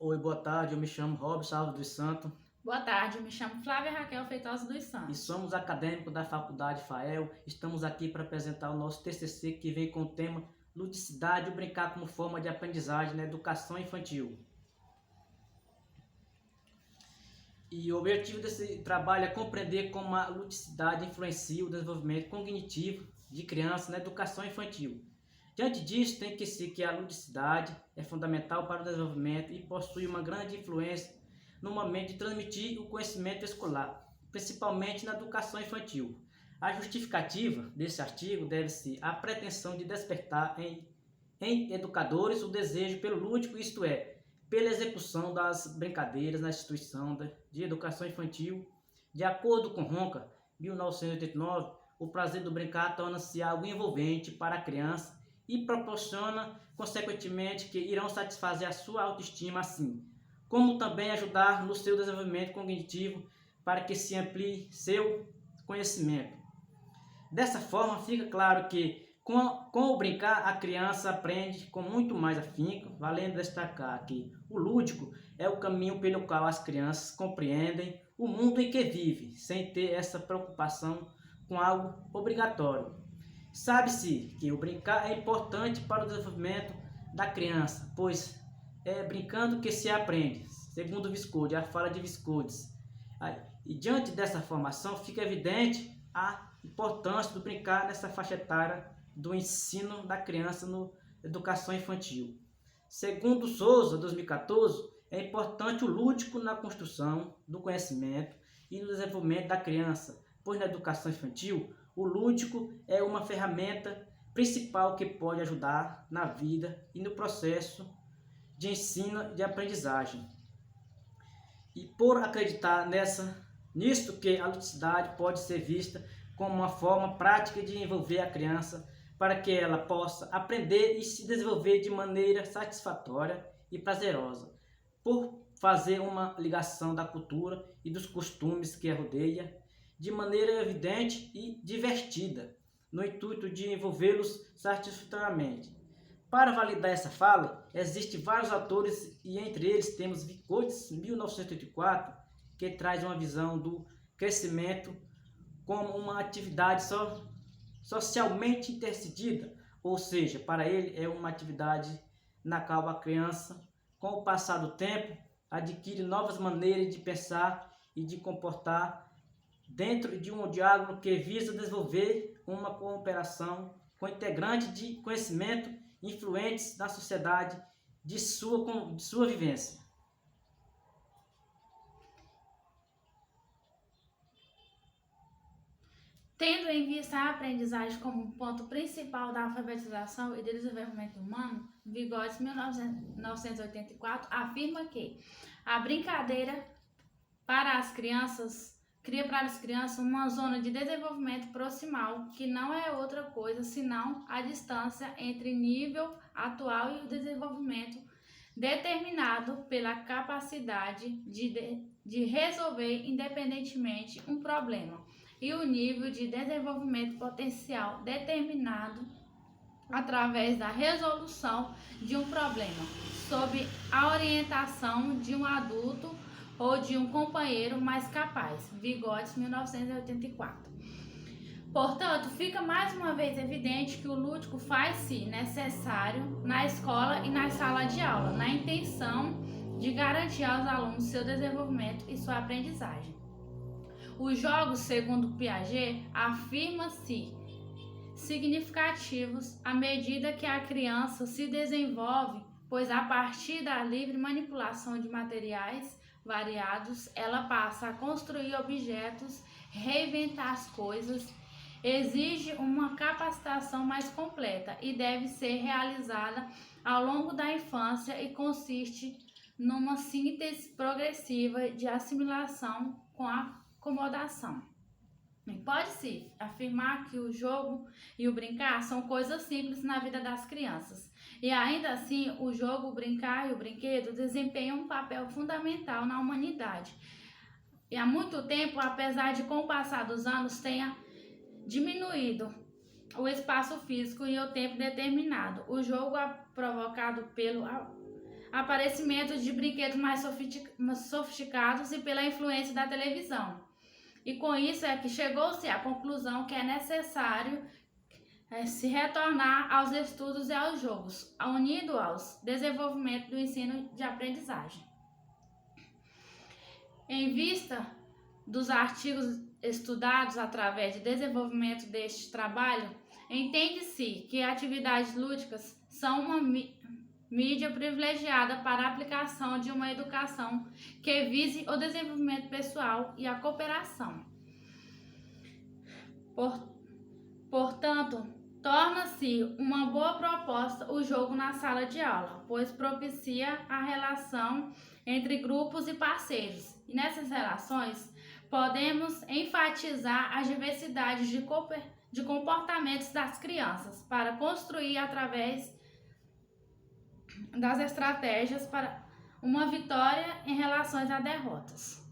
Oi, boa tarde, eu me chamo Robson Alves dos Santos Boa tarde, eu me chamo Flávia Raquel Feitosa dos e Santos. somos acadêmicos da Faculdade FAEL. Estamos aqui para apresentar o nosso TCC que vem com o tema Ludicidade, o brincar como forma de aprendizagem na educação infantil. E o objetivo desse trabalho é compreender como a ludicidade influencia o desenvolvimento cognitivo de crianças na educação infantil. Diante disso, tem que ser que a ludicidade é fundamental para o desenvolvimento e possui uma grande influência no momento de transmitir o conhecimento escolar, principalmente na educação infantil. A justificativa desse artigo deve-se à pretensão de despertar em educadores o desejo pelo lúdico, isto é, pela execução das brincadeiras na instituição de educação infantil. De acordo com Ronca, 1989, o prazer do brincar torna-se algo envolvente para a criança e proporciona, consequentemente, que irão satisfazer a sua autoestima assim, como também ajudar no seu desenvolvimento cognitivo para que se amplie seu conhecimento. Dessa forma, fica claro que com o brincar, a criança aprende com muito mais afinco, valendo destacar que o lúdico é o caminho pelo qual as crianças compreendem o mundo em que vivem, sem ter essa preocupação com algo obrigatório. Sabe-se que o brincar é importante para o desenvolvimento da criança, pois é brincando que se aprende, segundo Visconti, a fala de Visconti. E diante dessa formação fica evidente a importância do brincar nessa faixa etária do ensino da criança na educação infantil. Segundo Souza, 2014, é importante o lúdico na construção do conhecimento e no desenvolvimento da criança, pois na educação infantil o lúdico é uma ferramenta principal que pode ajudar na vida e no processo de ensino e de aprendizagem. E por acreditar nisto que a ludicidade pode ser vista como uma forma prática de envolver a criança para que ela possa aprender e se desenvolver de maneira satisfatória e prazerosa, por fazer uma ligação da cultura e dos costumes que a rodeia de maneira evidente e divertida, no intuito de envolvê-los satisfatoriamente. Para validar essa fala, existem vários autores e entre eles temos Vygotsky, 1984, que traz uma visão do crescimento como uma atividade socialmente intercedida, ou seja, para ele é uma atividade na qual a criança, com o passar do tempo, adquire novas maneiras de pensar e de comportar dentro de um diálogo que visa desenvolver uma cooperação com integrantes de conhecimento influentes na sociedade de sua vivência. Tendo em vista a aprendizagem como um ponto principal da alfabetização e do desenvolvimento humano, Vygotsky, 1984, afirma que a brincadeira cria para as crianças uma zona de desenvolvimento proximal, que não é outra coisa senão a distância entre nível atual e o desenvolvimento determinado pela capacidade de resolver independentemente um problema e o nível de desenvolvimento potencial determinado através da resolução de um problema, sob a orientação de um adulto ou de um companheiro mais capaz. Vygotsky, 1984. Portanto, fica mais uma vez evidente que o lúdico faz-se necessário na escola e na sala de aula, na intenção de garantir aos alunos seu desenvolvimento e sua aprendizagem. Os jogos, segundo Piaget, afirma-se significativos à medida que a criança se desenvolve, pois a partir da livre manipulação de materiais variados, ela passa a construir objetos, reinventar as coisas, exige uma capacitação mais completa e deve ser realizada ao longo da infância e consiste numa síntese progressiva de assimilação com a acomodação. Pode-se afirmar que o jogo e o brincar são coisas simples na vida das crianças. E ainda assim, o jogo, o brincar e o brinquedo desempenham um papel fundamental na humanidade. E há muito tempo, apesar de com o passar dos anos tenha diminuído o espaço físico e o tempo determinado, o jogo provocado pelo aparecimento de brinquedos mais sofisticados e pela influência da televisão. E com isso é que chegou-se à conclusão que é necessário se retornar aos estudos e aos jogos, unido aos desenvolvimento do ensino de aprendizagem. Em vista dos artigos estudados através de desenvolvimento deste trabalho, entende-se que atividades lúdicas são uma mídia privilegiada para a aplicação de uma educação que vise o desenvolvimento pessoal e a cooperação. Portanto, torna-se uma boa proposta o jogo na sala de aula, pois propicia a relação entre grupos e parceiros. E nessas relações, podemos enfatizar as diversidades de comportamentos das crianças para construir através das estratégias para uma vitória em relação a derrotas.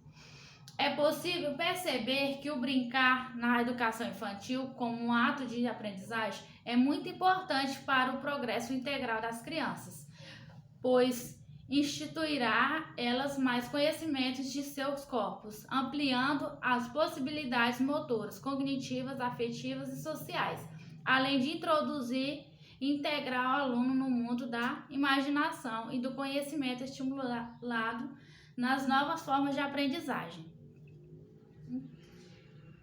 É possível perceber que o brincar na educação infantil como um ato de aprendizagem é muito importante para o progresso integral das crianças, pois instituirá elas mais conhecimentos de seus corpos, ampliando as possibilidades motoras, cognitivas, afetivas e sociais, além de introduzir e integrar o aluno no mundo da imaginação e do conhecimento estimulado nas novas formas de aprendizagem.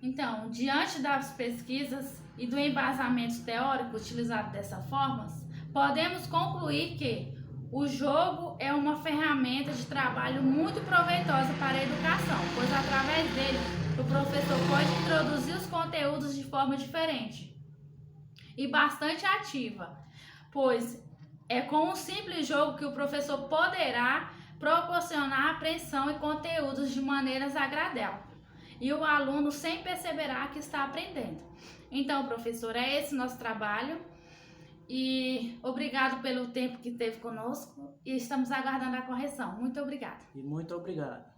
Então, diante das pesquisas e do embasamento teórico utilizado dessa forma, podemos concluir que o jogo é uma ferramenta de trabalho muito proveitosa para a educação, pois através dele o professor pode introduzir os conteúdos de forma diferente e bastante ativa, pois é com um simples jogo que o professor poderá proporcionar apreensão e conteúdos de maneiras agradáveis, e o aluno sempre perceberá que está aprendendo. Então, professor, é esse nosso trabalho. E obrigado pelo tempo que teve conosco e estamos aguardando a correção. Muito obrigada. E muito obrigado.